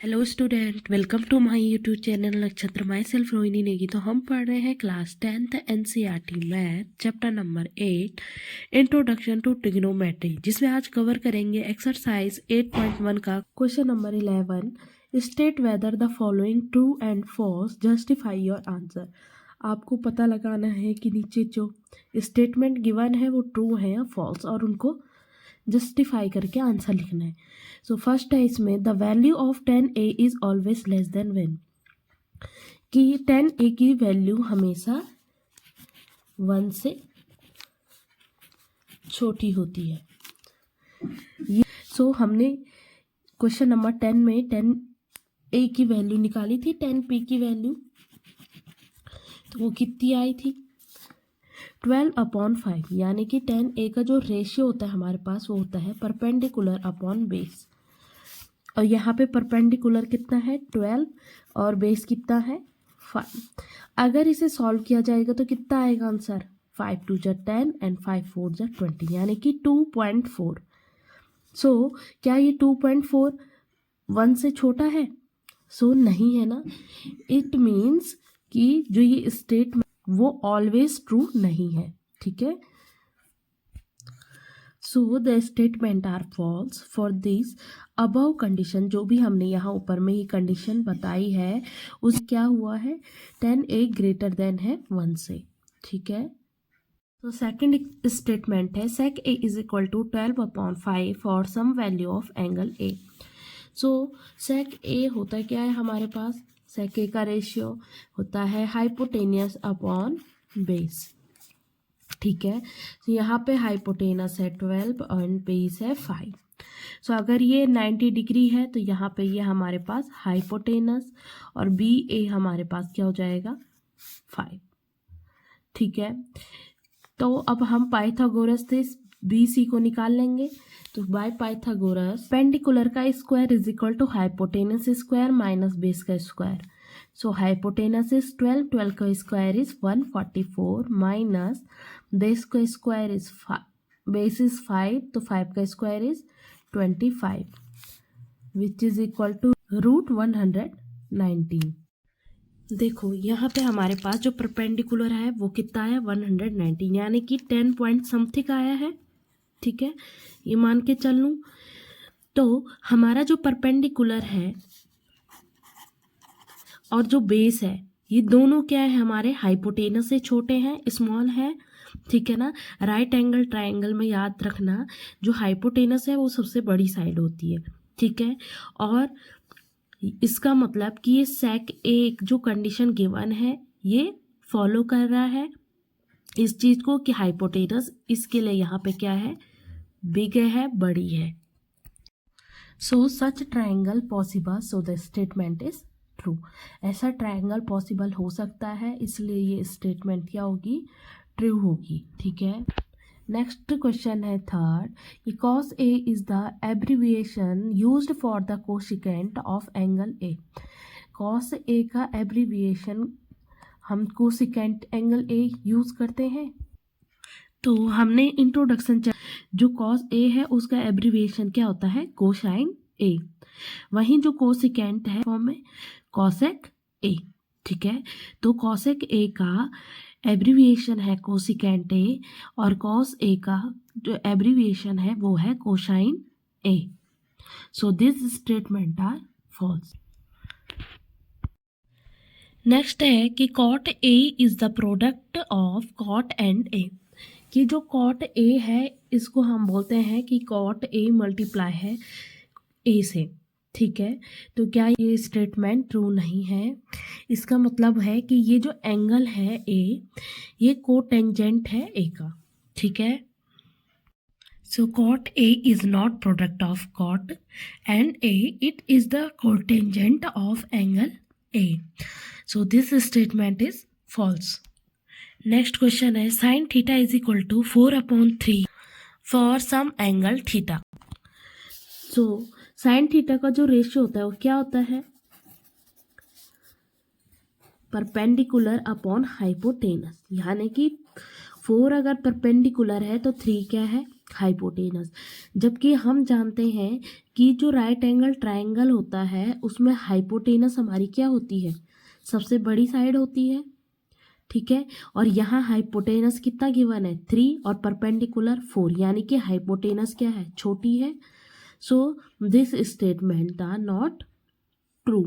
Hello student, welcome to my YouTube channel Nakshatra my self Rohini Negi. तो हम पढ़ रहे हैं class 10th NCERT math chapter number 8 introduction to trigonometry, जिसमें आज कवर करेंगे एक्सरसाइज 8.1 का question number 11। State whether the following true and false, justify your answer. आपको पता लगाना है कि नीचे जो स्टेटमेंट गिवन है वो ट्रू है या फॉल्स, और उनको जस्टिफाई करके आंसर लिखना है। सो फर्स्ट है इसमें, the value of 10a is always less than when, कि 10a की वैल्यू हमेशा 1 से छोटी होती है। ये हमने क्वेश्चन नंबर 10 में 10a की वैल्यू निकाली थी, 10p की वैल्यू, तो वो कितनी आई थी 12/5, यानी कि 10a का जो रेशियो होता है हमारे पास वो होता है परपेंडिकुलर अपॉन बेस। और यहाँ पे परपेंडिकुलर कितना है 12 और बेस कितना है 5। अगर इसे सॉल्व किया जाएगा तो कितना आएगा आंसर 5 2 जा 10 एंड 5 4 जा 20, यानी कि 2.4। सो क्या ये 2.4 1 से छोटा है? नहीं है ना। इट मीन्स कि जो ये स्टेटमेंट वो ऑलवेज ट्रू नहीं है। ठीक है, so the statement are false for this above condition. जो भी हमने यहाँ ऊपर में ही कंडीशन बताई है उस क्या हुआ है 10a ग्रेटर देन है 1 से। ठीक है, तो सेकंड स्टेटमेंट है sec a is equal to 12/5 for some value of angle a। So sec a होता है क्या है हमारे पास, sec a का रेशियो होता है हाइपोटेनियस अपॉन बेस। ठीक है, तो यहाँ पे हाइपोटेनस है 12 और बेस है 5। सो अगर ये 90 डिग्री है तो यहाँ पे ये हमारे पास हाइपोटेनस और बी ए हमारे पास क्या हो जाएगा 5। ठीक है, तो अब हम पाइथागोरस से बी सी को निकाल लेंगे। तो बाय पाइथागोरस पेंडिकुलर का square is equal to hypotenuse square minus base का स्क्वायर। सो हाइपोटेनस इज 12, 12 का स्क्वायर इज 144 माइनस बेस का स्क्वायर इज बेस इज 5, तो 5 का square is 25 which is equal to √119। देखो यहाँ पे हमारे पास जो परपेंडिकुलर है वो कितना है 119, यानी कि 10 पॉइंट समथिंग आया है। ठीक है, ये मान के चल लूँ तो हमारा जो परपेंडिकुलर है और जो बेस है ये दोनों क्या है हमारे हाइपोटेनस से छोटे हैं, स्मॉल है। ठीक है ना, राइट एंगल ट्रायंगल में याद रखना जो हाइपोटेनस है वो सबसे बड़ी साइड होती है। ठीक है, और इसका मतलब कि ये sec a जो कंडीशन गिवन है ये फॉलो कर रहा है इस चीज को कि हाइपोटेनस इसके लिए यहाँ पे क्या है बिग है, बड़ी है। So such triangle possible, so the statement is true. ऐसा ट्रायंगल पॉसिबल हो सकता है, इसलिए ये स्टेटमेंट क्या होगी ट्रू होगी। ठीक है, नेक्स्ट क्वेश्चन है थर्ड, कि cos a is the abbreviation used for the cosecant of angle a। cos a का एब्रीविएशन हम कोशिकेंट एंगल a यूज करते हैं। तो हमने इंट्रोडक्शन जो cos a है उसका एब्रीविएशन क्या होता है कोसाइन a, वहीं जो कोसिकेंट है फॉर्म में cosec a। ठीक है, तो cosec a का एब्रीविएशन है कोसिकेंट ए और cos a का जो एब्रीविएशन है वो है cosine a। So this statement are false. Next है कि cot a is the product of cot and a, कि जो cot a है इसको हम बोलते हैं कि cot a मल्टीप्लाई है a से। ठीक है, तो क्या ये स्टेटमेंट ट्रू नहीं है? इसका मतलब है कि ये जो एंगल है a ये कोटेंजेंट है a का। ठीक है, so cot a is not product of cot and a, it is the cotangent of angle a। So this statement is false. Next question है sin theta is equal to 4/3 for some angle theta. So sine theta का जो ratio होता है वो क्या होता है perpendicular upon hypotenuse, यानी कि 4 अगर परपेंडिकुलर है तो 3 क्या है हाइपोटेनस। जबकि हम जानते हैं कि जो राइट एंगल ट्रायंगल होता है उसमें हाइपोटेनस हमारी क्या होती है, सबसे बड़ी साइड होती है, ठीक है। और यहाँ हाइपोटेनस कितना गिवन है 3 और परपेंडिकुलर 4, यानी कि हाइपोटेनस क्या है, छोटी है। So this statement are not true.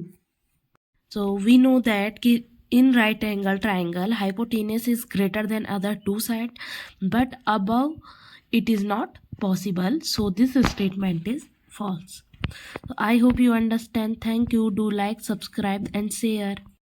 So we know that कि in right angle triangle hypotenuse is greater than other two sides, but above it is not possible, so this statement is false. So I hope you understand. Thank you. Do like, subscribe and share.